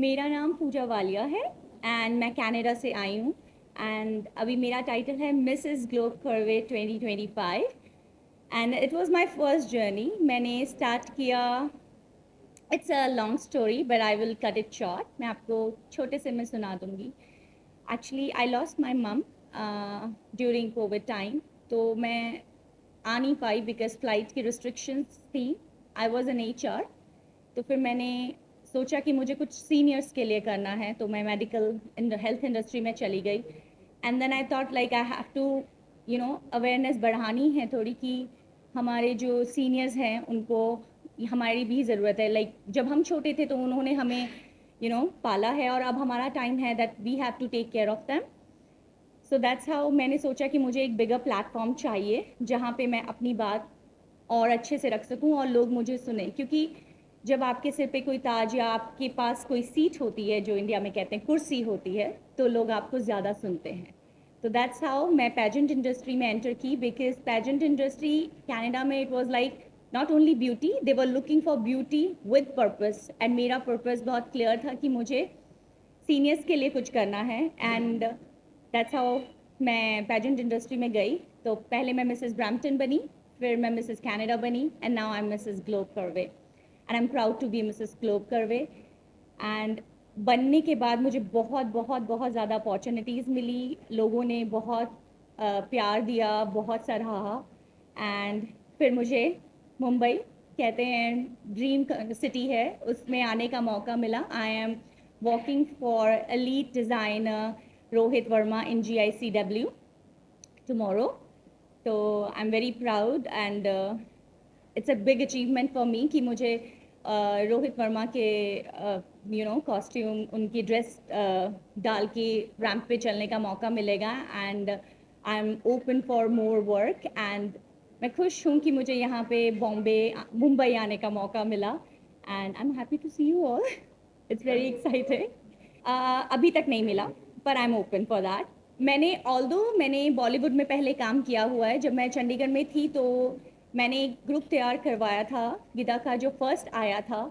मेरा नाम पूजा वालिया है एंड मैं कनाडा से आई हूँ एंड अभी मेरा टाइटल है Mrs Globe curve 2025 and it was my first journey. मैंने स्टार्ट किया, it's a long story but I will cut it short. मैं आपको छोटे से में सुना दूंगी। एक्चुअली आई लॉस्ट माई मम ड्यूरिंग कोविड टाइम, तो मैं आ नहीं पाई बिकॉज फ्लाइट की रिस्ट्रिक्शंस थी। आई वॉज एन HR, तो फिर मैंने सोचा कि मुझे कुछ सीनियर्स के लिए करना है, तो मैं मेडिकल हेल्थ इंडस्ट्री में चली गई। And then I thought like I have to awareness बढ़ानी है थोड़ी, कि हमारे जो सीनियर्स हैं उनको हमारी भी ज़रूरत है। लाइक जब हम छोटे थे तो उन्होंने हमें पाला है, और अब हमारा टाइम है that we have to take care of them. So that's how मैंने सोचा कि मुझे एक बिगर प्लेटफॉर्म चाहिए जहाँ पे मैं अपनी बात और अच्छे से रख सकूं और लोग मुझे सुने, क्योंकि जब आपके सिर पे कोई ताज या आपके पास कोई सीट होती है, जो इंडिया में कहते हैं कुर्सी होती है, तो लोग आपको ज़्यादा सुनते हैं। तो दैट्स हाउ मैं पेजेंट इंडस्ट्री में एंटर की, बिकॉज पेजेंट इंडस्ट्री कनाडा में it was like not only beauty, they were looking for beauty with purpose, and मेरा पर्पस बहुत क्लियर था कि मुझे सीनियर्स के लिए कुछ करना है। एंड दैट्स हाउ मैं पेजेंट इंडस्ट्री में गई। तो पहले मैं मिसेस ब्रैम्पटन बनी, फिर मैं मिसेस कनाडा बनी, and now I am Mrs Globe Curvy and I am proud to be Mrs Globe Curvy. And बनने के बाद मुझे बहुत बहुत बहुत ज़्यादा अपॉर्चुनिटीज़ मिली, लोगों ने बहुत प्यार दिया, बहुत सराहा। एंड फिर मुझे मुंबई, कहते हैं ड्रीम सिटी है, उसमें आने का मौका मिला। I am working for elite designer Rohit Verma in GICW tomorrow. So I'm very proud and it's a big achievement for me कि मुझे रोहित वर्मा के कॉस्ट्यूम, उनकी ड्रेस डाल के रैंप पे चलने का मौका मिलेगा। And I am open for more work and मैं खुश हूँ कि मुझे यहाँ पे बॉम्बे मुंबई आने का मौका मिला। And I am happy to see you all, it's very exciting. अभी तक नहीं मिला, पर I am open for that. मैंने बॉलीवुड में पहले काम किया हुआ है। जब मैं चंडीगढ़ में थी तो मैंने एक ग्रुप तैयार करवाया था गिदा का, जो फर्स्ट आया था,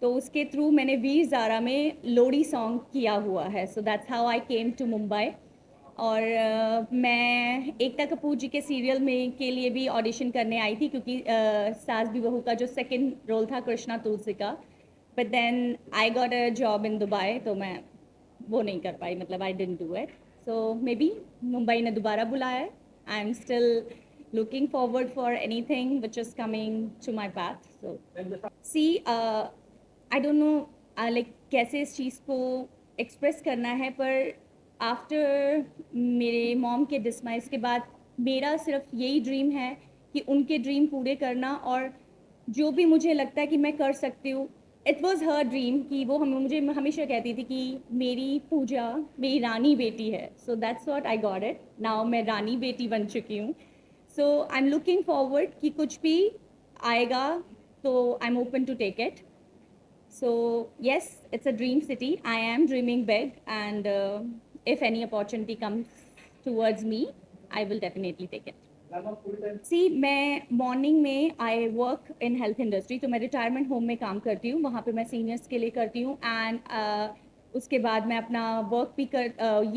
तो उसके थ्रू मैंने वीर ज़ारा में लोरी सॉन्ग किया हुआ है। So that's how I came to Mumbai. और मैं एकता कपूर जी के सीरियल में के लिए भी ऑडिशन करने आई थी, क्योंकि सास भी बहू का जो सेकंड रोल था कृष्णा तुलसी का, but then I got a job in Dubai, तो मैं वो नहीं कर पाई, मतलब I didn't do it. So maybe Mumbai ने दोबारा बुलाया है। I am still looking forward for anything which is coming to my path. So see, I don't know like कैसे इस चीज़ को एक्सप्रेस करना है, पर आफ्टर मेरे मॉम के डिसमाइस के बाद मेरा सिर्फ यही ड्रीम है कि उनके ड्रीम पूरे करना, और जो भी मुझे लगता है कि मैं कर सकती हूँ। इट वॉज हर ड्रीम कि वो मुझे हमेशा कहती थी कि मेरी पूजा मेरी रानी बेटी है। So that's what I got it now, मैं रानी बेटी बन चुकी हूँ। So I am looking forward कि कुछ भी आएगा तो I am open to take it. So yes, it's a dream city. I am dreaming big, and if any opportunity comes towards me, I will definitely take it. सी, मैं morning में I work in health industry, तो मैं retirement home में काम करती हूँ, वहाँ पे मैं सीनियर्स के लिए करती हूँ। एंड उसके बाद मैं अपना वर्क भी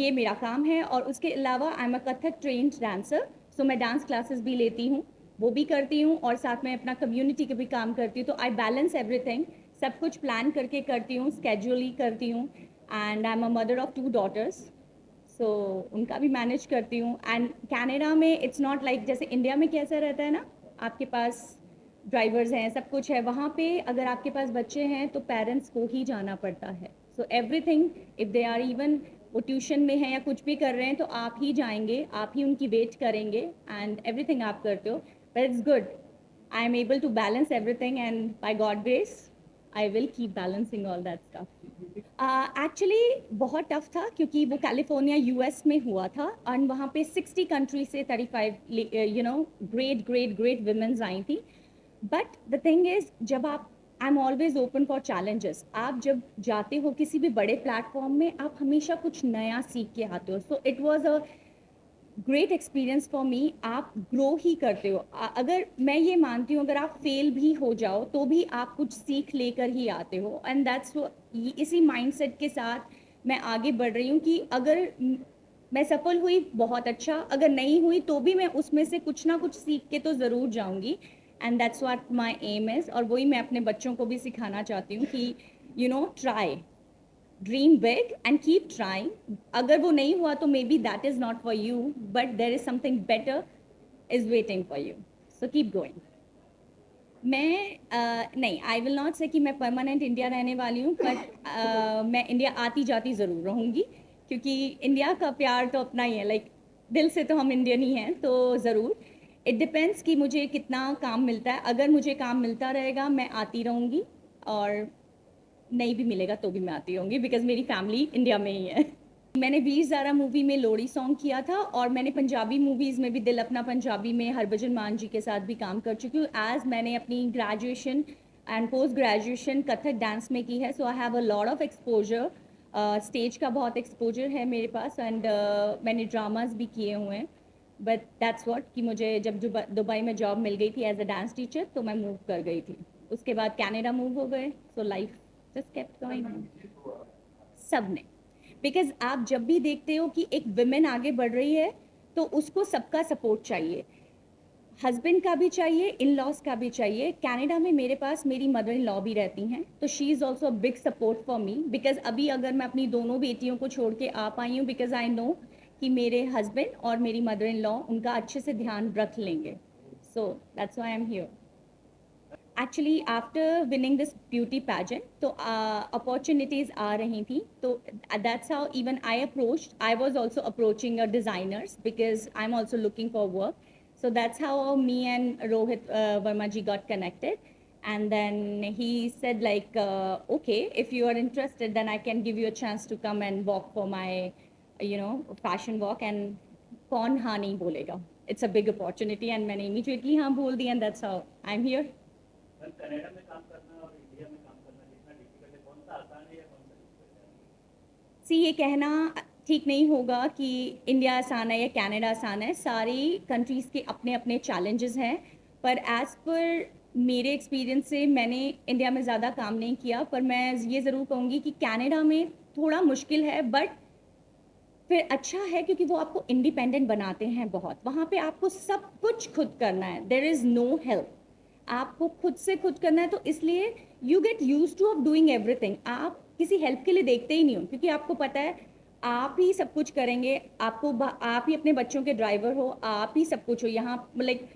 ये मेरा काम है। और उसके अलावा I am a Kathak trained dancer, so मैं डांस क्लासेस भी लेती हूँ, वो भी करती हूँ, और साथ में अपना कम्युनिटी के भी काम करती हूँ। तो आई बैलेंस एवरीथिंग, सब कुछ प्लान करके करती हूँ, स्केड्यूली करती हूँ। And I am a mother of 2 daughters, सो उनका भी मैनेज करती हूँ। एंड कनाडा में इट्स नॉट लाइक जैसे इंडिया में कैसा रहता है ना, आपके पास ड्राइवर्स हैं, सब कुछ है। वहाँ पे अगर आपके पास बच्चे हैं तो पेरेंट्स को ही जाना पड़ता है। So everything, if they are even वो ट्यूशन में हैं या कुछ भी कर रहे हैं, तो आप ही जाएंगे, आप ही उनकी वेट करेंगे, एंड एवरीथिंग आप करते हो। But it's good, I am able to balance everything, and bye God grace I will keep balancing all that stuff. Actually बहुत टफ था, क्योंकि वो कैलिफोर्निया यूएस में हुआ था, और वहाँ पे 60 कंट्री से 35 ग्रेट ग्रेट ग्रेट वुमेन्स आई थी। बट द थिंग इज, जब आप, I am always open for challenges. आप जब जाते हो किसी भी बड़े प्लेटफॉर्म में, आप हमेशा कुछ नया सीख के आते हो। So it was a great experience for me, आप ग्रो ही करते हो। अगर मैं ये मानती हूँ अगर आप फेल भी हो जाओ तो भी आप कुछ सीख लेकर ही आते हो, एंड दैट्स इसी माइंडसेट के साथ मैं आगे बढ़ रही हूँ कि अगर मैं सफल हुई बहुत अच्छा, अगर नहीं हुई तो भी मैं उसमें से कुछ ना कुछ सीख के तो ज़रूर जाऊँगी, and that's what my aim is. और वही मैं अपने बच्चों को भी सिखाना चाहती हूँ कि try, dream big and keep trying. अगर वो नहीं हुआ तो may be that is not for you, but there is something better is waiting for you, so keep going. मैं नहीं, आई विल नॉट से कि मैं परमानेंट इंडिया रहने वाली हूँ, बट मैं इंडिया आती जाती ज़रूर रहूँगी, क्योंकि इंडिया का प्यार तो अपना ही है, लाइक दिल से तो हम इंडियन ही हैं, तो ज़रूर। इट डिपेंड्स कि मुझे कितना काम मिलता है। अगर मुझे काम मिलता रहेगा मैं आती रहूँगी, और नहीं भी मिलेगा तो भी मैं आती रहूँगी, बिकॉज मेरी फैमिली इंडिया में ही है। मैंने वीर ज़ारा मूवी में लोहड़ी सॉन्ग किया था, और मैंने पंजाबी मूवीज़ में भी दिल अपना पंजाबी में हरभजन मान जी के साथ भी काम कर चुकी हूँ, एज मैंने अपनी graduation and post graduation Kathak dance में की है। So I have a lot of exposure, stage का बहुत एक्सपोजर है मेरे पास, एंड मैंने ड्रामाज भी किए हुए हैं। बट दैट्स वॉट कि मुझे जब दुबई में जॉब मिल गई थी एज अ डांस टीचर, तो मैं मूव कर गई थी। उसके बाद कनाडा मूव हो गए, so life just kept going. सब ने, बिकॉज आप जब भी देखते हो कि एक विमेन आगे बढ़ रही है तो उसको सबका सपोर्ट चाहिए, हस्बैंड का भी चाहिए, इन लॉज का भी चाहिए। कनाडा में मेरे पास मेरी मदर इन लॉ भी रहती हैं, तो she is also big support for me, because अभी अगर मैं अपनी दोनों बेटियों को छोड़ के आ पाई हूँ, बिकॉज आई नो कि मेरे हस्बैंड और मेरी मदर इन लॉ उनका अच्छे से ध्यान रख लेंगे। So that's why I am here. Actually after winning this beauty pageant तो अपॉर्चुनिटीज़ आ रही थी, तो that's how even I approached, I was also approaching designers because I am also looking for work. So that's how me and Rohit Verma ji got connected, and then he said like, okay, if you are interested then I can give you a chance to come and walk for my fashion walk, and कौन हाँ नहीं बोलेगा, it's a big opportunity, and मैंने immediately हाँ बोल दिया, and that's how I'm here. Canada में काम करना और इंडिया में काम करना कितना डिफिकल्ट है, कौन सा आसान है या कौन सा डिफिकल्ट है? सी, ये कहना ठीक नहीं होगा कि इंडिया आसान है या कनाडा आसान है। सारी कंट्रीज़ के अपने अपने चैलेंजेस हैं, पर एज़ पर मेरे एक्सपीरियंस से मैंने इंडिया में ज़्यादा काम नहीं किया, पर मैं ये ज़रूर कहूँगी कि कनाडा में थोड़ा मुश्किल है, बट फिर अच्छा है क्योंकि वो आपको इंडिपेंडेंट बनाते हैं बहुत। वहाँ पे आपको सब कुछ खुद करना है, देर इज़ नो हेल्प, आपको खुद से खुद करना है, तो इसलिए you get use two of doing everything. आप किसी हेल्प के लिए देखते ही नहीं हो, क्योंकि आपको पता है आप ही सब कुछ करेंगे, आप ही अपने बच्चों के ड्राइवर हो, आप ही सब कुछ हो यहाँ, लाइक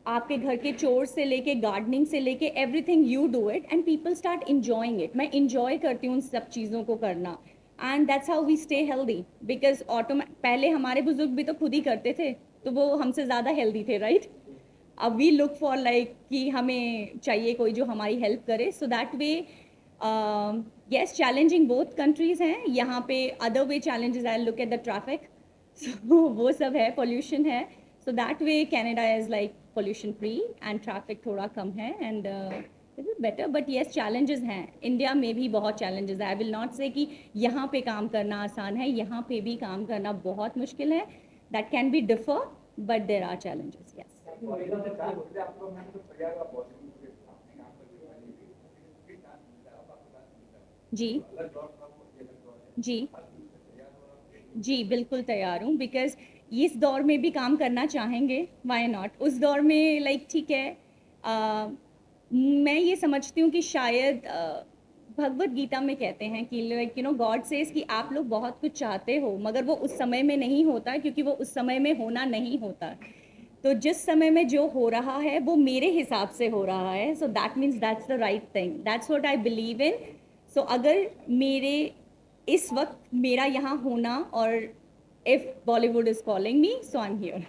आपके घर के चोर से लेके गार्डनिंग से लेके everything you do it, and people start enjoying it. मैं इंजॉय करती हूँ उन सब चीज़ों को करना, and that's how we stay healthy, because पहले हमारे बुजुर्ग भी तो खुद ही करते थे, तो वो हमसे ज़्यादा हेल्दी थे, राइट? अब वी लुक फॉर लाइक कि हमें चाहिए कोई जो हमारी हेल्प करे, so that way yes, challenging both countries हैं यहाँ पे। Other way challenges, I look at the traffic, so वो सब है, पोल्यूशन है, so that way Canada is like pollution free and traffic थोड़ा कम है, and it is better, but yes challenges हैं। इंडिया में भी बहुत चैलेंजेस है, आई विल नॉट से कि यहाँ पे काम करना आसान है, यहाँ पे भी काम करना बहुत मुश्किल है, that can be differ, but there are challenges, yes. जी जी जी, बिल्कुल तैयार हूँ, बिकॉज इस दौर में भी काम करना चाहेंगे, वाई नॉट। उस दौर में लाइक ठीक है, मैं ये समझती हूँ कि शायद भगवत गीता में कहते हैं कि लाइक गॉड सेज कि आप लोग बहुत कुछ चाहते हो मगर वो उस समय में नहीं होता, क्योंकि वो उस समय में होना नहीं होता। तो जिस समय में जो हो रहा है वो मेरे हिसाब से हो रहा है, so that means that's the right thing, that's what I believe in. So अगर मेरे इस वक्त मेरा यहाँ होना, और if Bollywood is calling me, so I am here.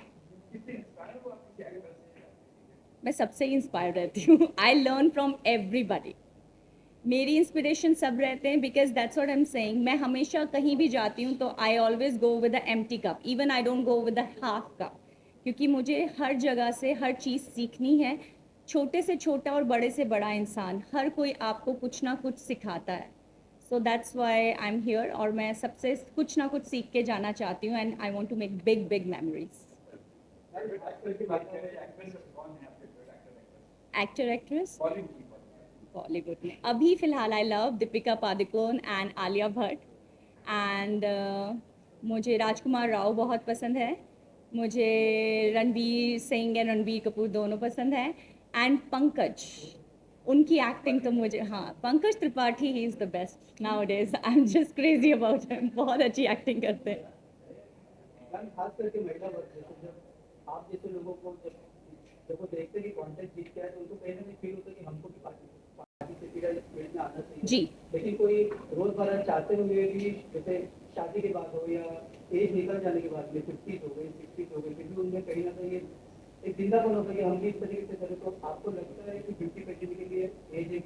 मैं सबसे ही इंस्पायर रहती हूँ, आई लर्न फ्रॉम एवरीबडी, मेरी इंस्पिरेशन सब रहते हैं, because that's what I am saying. मैं हमेशा कहीं भी जाती हूँ तो I always go with the empty cup, even I don't go with the half cup, क्योंकि मुझे हर जगह से हर चीज़ सीखनी है। छोटे से छोटा और बड़े से बड़ा इंसान, हर कोई आपको कुछ ना कुछ सिखाता है। So that's why I am here, और मैं सबसे कुछ ना कुछ सीख के जाना चाहती हूँ, and I want to make big big memories. Actor actress Bollywood में अभी फ़िलहाल I love Deepika Padukone and Alia Bhatt, and मुझे राजकुमार राव बहुत पसंद है, मुझे रणवीर सिंह एंड रणबीर कपूर दोनों पसंद हैं, एंड पंकज, उनकी एक्टिंग तो मुझे, हाँ, Pankaj Tripathi, he is the best now days, I am just crazy about him, बहुत अच्छी एक्टिंग करते हैं। खास करके महिला वर्ग जैसे जब आप जैसे लोगों को जब वो देखते हैं कि कॉन्टेस्ट जीत के आए तो उनको कहीं ना कहीं फील होता है कि हमको भी पार्टी से फील्ड में आना चाहिए जी। लेकिन कोई रोजमर्रा चाहते हुए भी जैसे शादी के बाद हो या एज निकल जाने के बाद में 50s हो गई 60s हो गई फिर भी उनमें कहीं ना कहीं एक जिंदापन होता है कि हम भी इस तरीके से करें। तो आपको लगता है कि 50-50 के लिए एज एक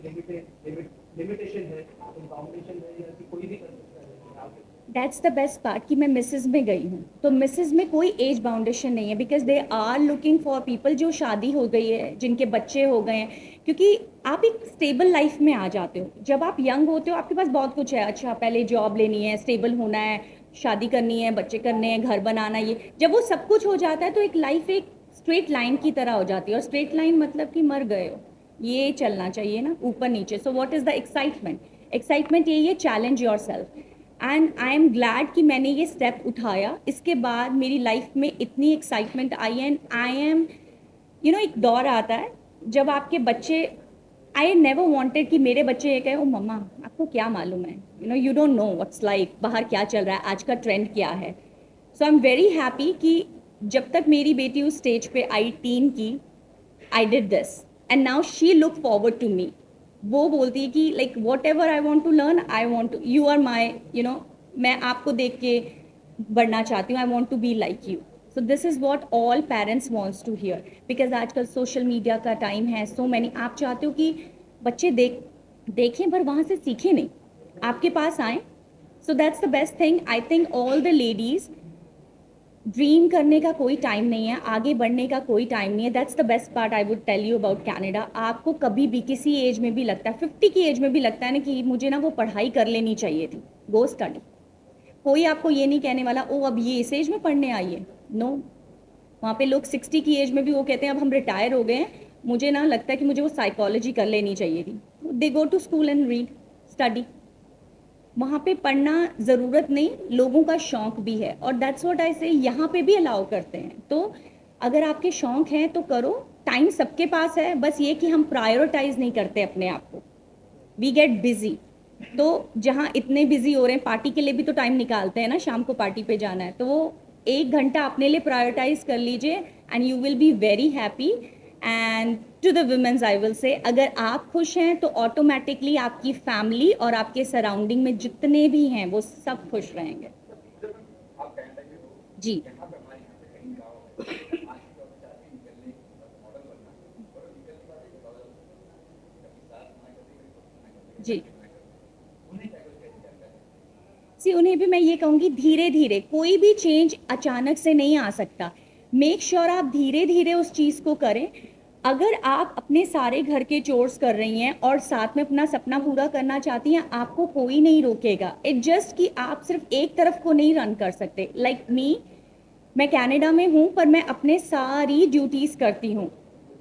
लिमिटेशन है, बाउंडेशन है या कि कोई भी कर सकता है आप? दैट्स द बेस्ट पार्ट कि मैं मिसेज में गई हूँ, तो मिसेज में कोई एज बाउंडेशन नहीं है, because they are looking for people जो शादी हो गई है, जिनके बच्चे हो गए हैं, क्योंकि आप एक स्टेबल लाइफ में आ जाते हो। जब आप यंग होते हो आपके पास बहुत कुछ है, अच्छा पहले जॉब लेनी है, स्टेबल होना है, शादी करनी है, बच्चे करने हैं, घर बनाना, ये जब वो सब कुछ हो जाता है तो एक लाइफ एक स्ट्रेट लाइन की तरह हो जाती है, और स्ट्रेट लाइन मतलब कि मर गए हो, ये चलना चाहिए ना ऊपर नीचे। So what is the excitement? Excitement यही है, challenge your self, and I am glad कि मैंने ये स्टेप उठाया। इसके बाद मेरी लाइफ में इतनी excitement I, and I M, एक दौर आता है जब आपके बच्चे, आई नेवर वांटेड कि मेरे बच्चे ये कहे ओ मम्मा आपको क्या मालूम है, you don't know what's like, बाहर क्या चल रहा है, आज का ट्रेंड क्या है। So I am very happy कि जब तक मेरी बेटी उस स्टेज पे आई टीन की, I did this, and now she look forward to me. वो बोलती है कि like whatever I want to learn, I want to, you are my, मैं आपको देख के बढ़ना चाहती हूँ, I want to be like you. So this is what all parents wants to hear, because आजकल सोशल मीडिया का time है, सो मैनी, आप चाहते हो कि बच्चे देखें पर वहाँ से सीखें नहीं, आपके पास आए। So that's the best thing, I think all the ladies, dream करने का कोई टाइम नहीं है, आगे बढ़ने का कोई टाइम नहीं है। That's the best part I would tell you about Canada. आपको कभी भी किसी एज में भी लगता है, 50 की एज में भी लगता है ना कि मुझे ना वो पढ़ाई कर लेनी चाहिए थी, गो स्टडी। कोई आपको ये नहीं कहने वाला ओ अब ये इस एज में पढ़ने आई है, नो। वहाँ पे लोग 60 की एज में भी वो कहते हैं अब हम रिटायर हो गए हैं, मुझे ना लगता है कि मुझे वो साइकोलॉजी कर लेनी चाहिए थी। They go to school and read, study. वहाँ पे पढ़ना ज़रूरत नहीं, लोगों का शौक भी है, और दैट्स व्हाट आई से, यहाँ पे भी अलाउ करते हैं। तो अगर आपके शौक हैं तो करो, टाइम सबके पास है, बस ये कि हम प्रायोरिटाइज नहीं करते अपने आप को, वी गेट बिजी। तो जहाँ इतने बिजी हो रहे हैं, पार्टी के लिए भी तो टाइम निकालते हैं ना, शाम को पार्टी पे जाना है, तो वो 1 घंटा अपने लिए प्रायोरिटाइज कर लीजिए, and you will be very happy. And to the womens I will say, अगर आप खुश हैं तो ऑटोमेटिकली आपकी फैमिली और आपके सराउंडिंग में जितने भी हैं वो सब खुश रहेंगे। जी। जी। सी उन्हें भी मैं ये कहूँगी, धीरे धीरे, कोई भी चेंज अचानक से नहीं आ सकता। मेक श्योर आप धीरे धीरे उस चीज़ को करें। अगर आप अपने सारे घर के चोर्स कर रही हैं और साथ में अपना सपना पूरा करना चाहती हैं, आपको कोई नहीं रोकेगा। इट जस्ट कि आप सिर्फ एक तरफ को नहीं रन कर सकते। लाइक मी, मैं कनाडा में हूँ पर मैं अपने सारी ड्यूटीज़ करती हूँ,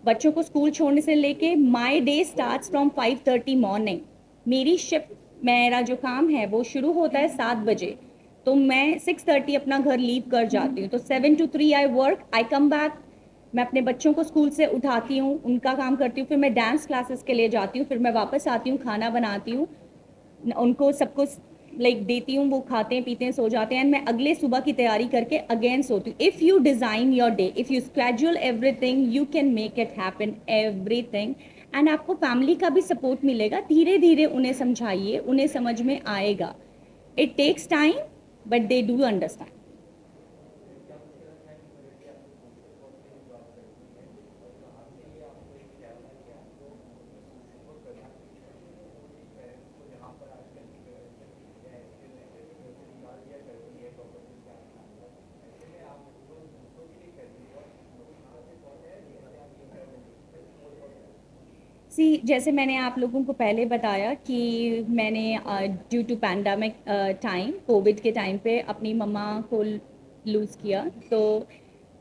बच्चों को स्कूल छोड़ने से लेके, my day starts from 5:30 morning. मेरी शिफ्ट, मेरा जो काम है वो शुरू होता है 7 बजे, तो मैं 6:30 अपना घर लीव कर जाती हूँ। तो 7 to 3 I work, I come back, मैं अपने बच्चों को स्कूल से उठाती हूँ, उनका काम करती हूँ, फिर मैं डांस क्लासेस के लिए जाती हूँ, फिर मैं वापस आती हूँ, खाना बनाती हूँ, उनको सबको लाइक देती हूँ, वो खाते हैं पीते हैं सो जाते हैं, मैं अगले सुबह की तैयारी करके अगेन सोती हूँ। If you design your day, if you schedule everything, you can make it happen everything. And आपको फैमिली का भी सपोर्ट मिलेगा, धीरे धीरे उन्हें समझाइए, उन्हें समझ में आएगा। It takes time but they do understand. जैसे मैंने आप लोगों को पहले बताया कि मैंने due to pandemic time, Covid के टाइम पे अपनी मम्मा को लूज़ किया। तो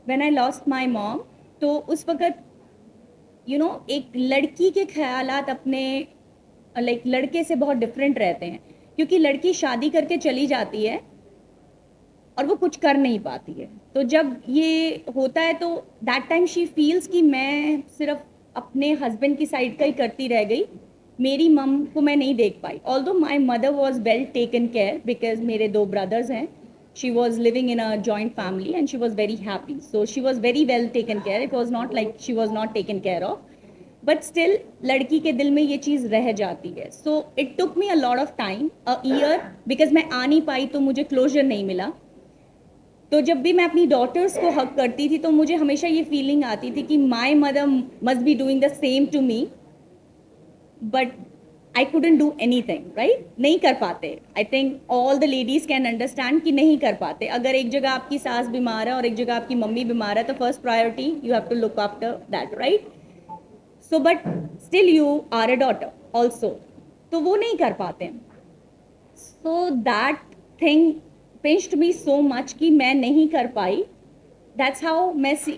when I lost my mom, तो उस वक़्त एक लड़की के ख़यालात अपने लाइक लड़के से बहुत डिफरेंट रहते हैं, क्योंकि लड़की शादी करके चली जाती है और वो कुछ कर नहीं पाती है। तो जब ये होता है तो दैट टाइम शी फील्स कि मैं सिर्फ अपने हस्बैंड की साइड का ही करती रह गई, मेरी मम को मैं नहीं देख पाई। Although my mother was well taken care because मेरे 2 ब्रदर्स हैं। She was living in a joint family and she was very happy, so she was very well taken care. It was not like she was not taken care of, but still लड़की के दिल में ये चीज़ रह जाती है। So it took me a lot of time, a year, because मैं आ नहीं पाई तो मुझे क्लोजर नहीं मिला। तो जब भी मैं अपनी डॉटर्स को हक करती थी तो मुझे हमेशा ये फीलिंग आती थी कि my mother must be doing the same to me, but I couldn't do anything, right? नहीं कर पाते। I think all the ladies can understand कि नहीं कर पाते। अगर एक जगह आपकी सास बीमार है और एक जगह आपकी मम्मी बीमार है तो first priority you have to look after that, right? So but still you are a daughter also, तो वो नहीं कर पाते। So that thing pinched me so much कि मैं नहीं कर पाई। दैट्स हाउ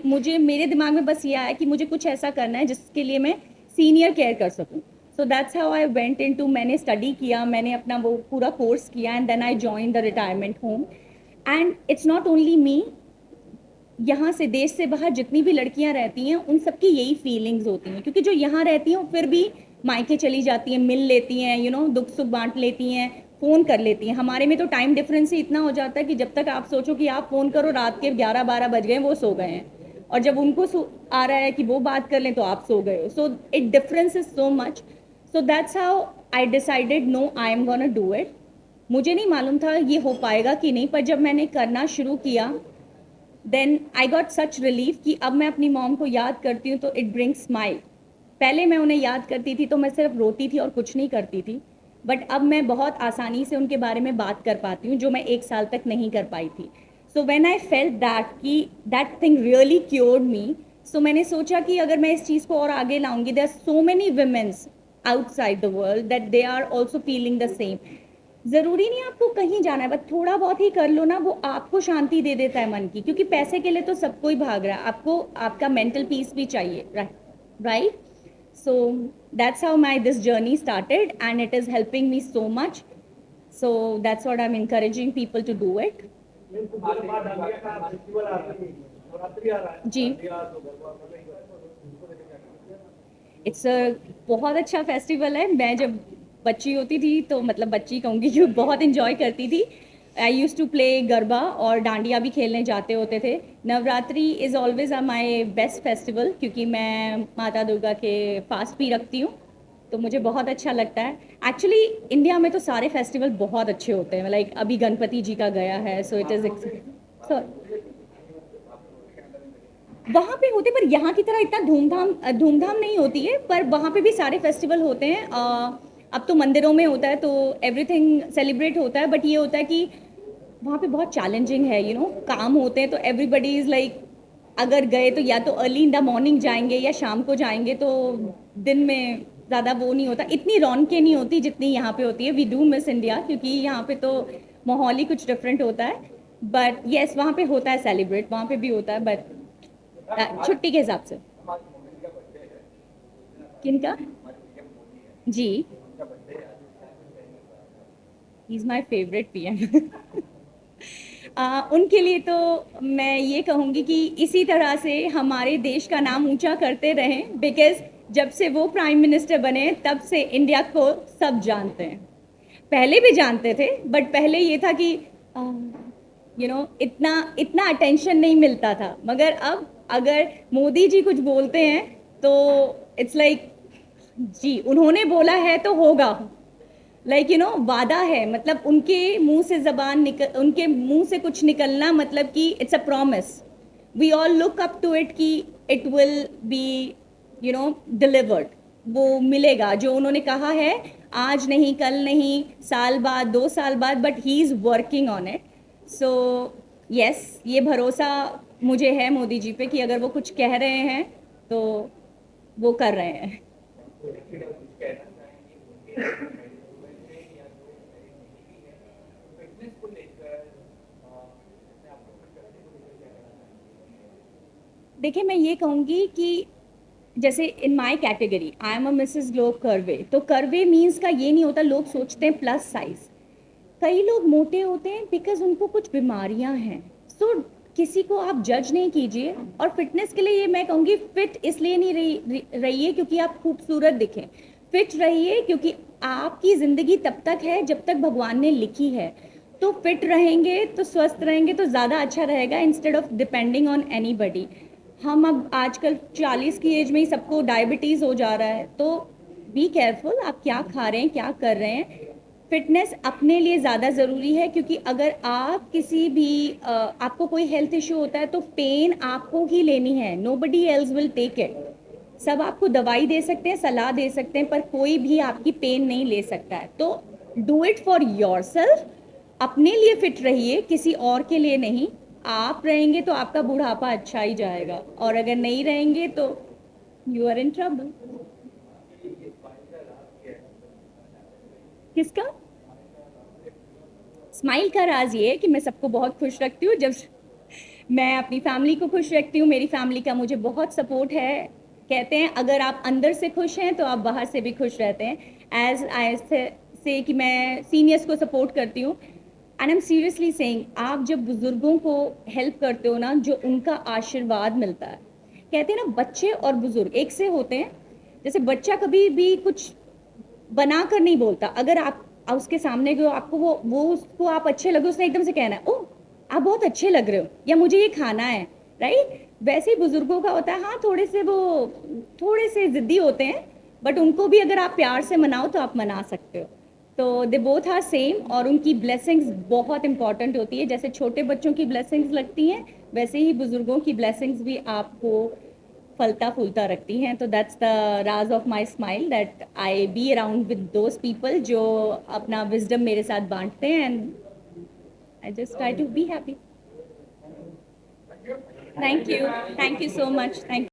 मुझे मेरे दिमाग में बस ये आया कि मुझे कुछ ऐसा करना है जिसके लिए मैं सीनियर केयर कर सकूं। So that's how I went into, मैंने स्टडी किया, मैंने अपना वो पूरा कोर्स किया and then I join the retirement home. And it's not only me, यहाँ से देश से बाहर जितनी भी लड़कियां रहती हैं उन सबकी यही फीलिंग्स होती हैं, क्योंकि जो यहाँ रहती हैं फिर भी मायके चली जाती हैं, मिल लेती हैं, दुख सुख बांट लेती हैं, फ़ोन कर लेती हैं। हमारे में तो टाइम डिफरेंस ही इतना हो जाता है कि जब तक आप सोचो कि आप फ़ोन करो रात के 11-12 बज गए, वो सो गए हैं, और जब उनको आ रहा है कि वो बात कर लें तो आप सो गए हो। So it difference is so much. So that's how I decided no, I am gonna do it. मुझे नहीं मालूम था ये हो पाएगा कि नहीं, पर जब मैंने करना शुरू किया then I got such relief कि अब मैं अपनी मॉम को याद करती हूँ तो इट ब्रिंग्स स्माइल। पहले मैं उन्हें याद करती थी तो मैं सिर्फ रोती थी और कुछ नहीं करती थी, बट अब मैं बहुत आसानी से उनके बारे में बात कर पाती हूँ, जो मैं 1 साल तक नहीं कर पाई थी। So when I felt that कि दैट थिंग रियली क्योर्ड मी, सो मैंने सोचा कि अगर मैं इस चीज़ को और आगे लाऊंगी, there are so many womens outside the world that they are also feeling the same. ज़रूरी नहीं आपको कहीं जाना है, बस थोड़ा बहुत ही कर लो ना, वो आपको शांति दे देता है मन की, क्योंकि पैसे के लिए तो सब कोई भाग रहा है, आपको आपका मेंटल पीस भी चाहिए, right? So that's how my this journey started and it is helping me so much. So that's what I'm encouraging people to do it. जी, इट्स अ बहुत अच्छा फेस्टिवल है। मैं जब बच्ची होती थी तो मतलब बच्ची कहूँगी कि बहुत इन्जॉय करती थी। आई यूज़ टू प्ले गरबा और डांडिया भी खेलने जाते होते थे। Navratri is always my best festival, क्योंकि मैं माता दुर्गा के फास्ट भी रखती हूँ, तो मुझे बहुत अच्छा लगता है। एक्चुअली इंडिया में तो सारे फेस्टिवल बहुत अच्छे होते हैं, लाइक अभी गणपति जी का गया है, सो इट इज़ सो वहाँ पे होते, पर यहाँ की तरह इतना धूमधाम नहीं होती है, पर वहाँ पे भी सारे फेस्टिवल होते हैं। अब तो मंदिरों में होता है तो एवरीथिंग सेलिब्रेट होता है, बट ये होता है कि वहाँ पे बहुत चैलेंजिंग है, काम होते हैं, तो एवरीबडी इज़ लाइक अगर गए तो या तो अर्ली इन द मॉर्निंग जाएंगे या शाम को जाएंगे, तो दिन में ज़्यादा वो नहीं होता, इतनी रौनकें नहीं होती जितनी यहाँ पे होती है। वी डू मिस इंडिया, क्योंकि यहाँ पे तो माहौल ही कुछ डिफरेंट होता है। बट येस, वहाँ पे होता है सेलिब्रेट, वहाँ पे भी होता है, बट छुट्टी के हिसाब से। किनका? जी, he is my favourite PM. उनके लिए तो मैं ये कहूँगी कि इसी तरह से हमारे देश का नाम ऊंचा करते रहें, बिकॉज जब से वो प्राइम मिनिस्टर बने तब से इंडिया को सब जानते हैं। पहले भी जानते थे, बट पहले ये था कि इतना इतना अटेंशन नहीं मिलता था, मगर अब अगर मोदी जी कुछ बोलते हैं तो इट्स लाइक जी उन्होंने बोला है तो होगा, लाइक वादा है, मतलब उनके मुंह से उनके मुंह से कुछ निकलना मतलब कि it's a promise. We all look up to it कि इट विल बी डिलीवर्ड, वो मिलेगा जो उन्होंने कहा है, आज नहीं, कल नहीं, साल बाद, 2 साल बाद, but he is working on it. So yes, ये भरोसा मुझे है मोदी जी पे कि अगर वो कुछ कह रहे हैं तो वो कर रहे हैं। देखिए, मैं ये कहूँगी कि जैसे in my category I am a Mrs Globe curve, तो कर्वे मीन्स का ये नहीं होता, लोग सोचते हैं प्लस साइज। कई लोग मोटे होते हैं बिकॉज उनको कुछ बीमारियां हैं। सो किसी को आप जज नहीं कीजिए। और फिटनेस के लिए ये मैं कहूँगी, फिट इसलिए नहीं रहिए क्योंकि आप खूबसूरत दिखें। फिट रहिए क्योंकि आपकी ज़िंदगी तब तक है जब तक भगवान ने लिखी है। तो फिट रहेंगे तो स्वस्थ रहेंगे तो ज़्यादा अच्छा रहेगा, instead of depending on anybody. हम अब आजकल 40 की एज में ही सबको डायबिटीज़ हो जा रहा है, तो बी केयरफुल आप क्या खा रहे हैं, क्या कर रहे हैं। फिटनेस अपने लिए ज़्यादा ज़रूरी है, क्योंकि अगर आप किसी भी आपको कोई हेल्थ इशू होता है तो पेन आपको ही लेनी है, nobody else will take it. सब आपको दवाई दे सकते हैं, सलाह दे सकते हैं, पर कोई भी आपकी पेन नहीं ले सकता है। तो do it for your self, अपने लिए फिट रहिए, किसी और के लिए नहीं। आप रहेंगे तो आपका बुढ़ापा अच्छा ही जाएगा, और अगर नहीं रहेंगे तो यू आर इन ट्रबल। किसका? स्माइल का राज ये है कि मैं सबको बहुत खुश रखती हूँ। जब मैं अपनी फैमिली को खुश रखती हूँ, मेरी फैमिली का मुझे बहुत सपोर्ट है। कहते हैं अगर आप अंदर से खुश हैं तो आप बाहर से भी खुश रहते हैं। एज आई से कि मैं सीनियर्स को सपोर्ट करती हूँ, and I am seriously saying, आप जब बुजुर्गों को हेल्प करते हो ना, जो उनका आशीर्वाद मिलता है। कहते हैं ना, बच्चे और बुजुर्ग एक से होते हैं। जैसे बच्चा कभी भी कुछ बना कर नहीं बोलता, अगर आप उसके सामने गए, आपको वो उसको आप अच्छे लगे, उसने एकदम से कहना है, ओह आप बहुत अच्छे लग रहे हो, या मुझे ये खाना है, राइट। वैसे ही बुजुर्गों का होता है, हाँ थोड़े से जिद्दी होते हैं, बट उनको भी अगर आप प्यार से मनाओ तो आप मना सकते हो। तो दे बोथ आर सेम, और उनकी ब्लेसिंग्स बहुत इंपॉर्टेंट होती है। जैसे छोटे बच्चों की ब्लेसिंग्स लगती हैं, वैसे ही बुजुर्गों की ब्लेसिंग्स भी आपको फलता फूलता रखती हैं। तो दैट्स द राज of my smile, that I be around with those people जो अपना विजडम मेरे साथ बांटते हैं, and I just try to be happy. Thank you so much, thank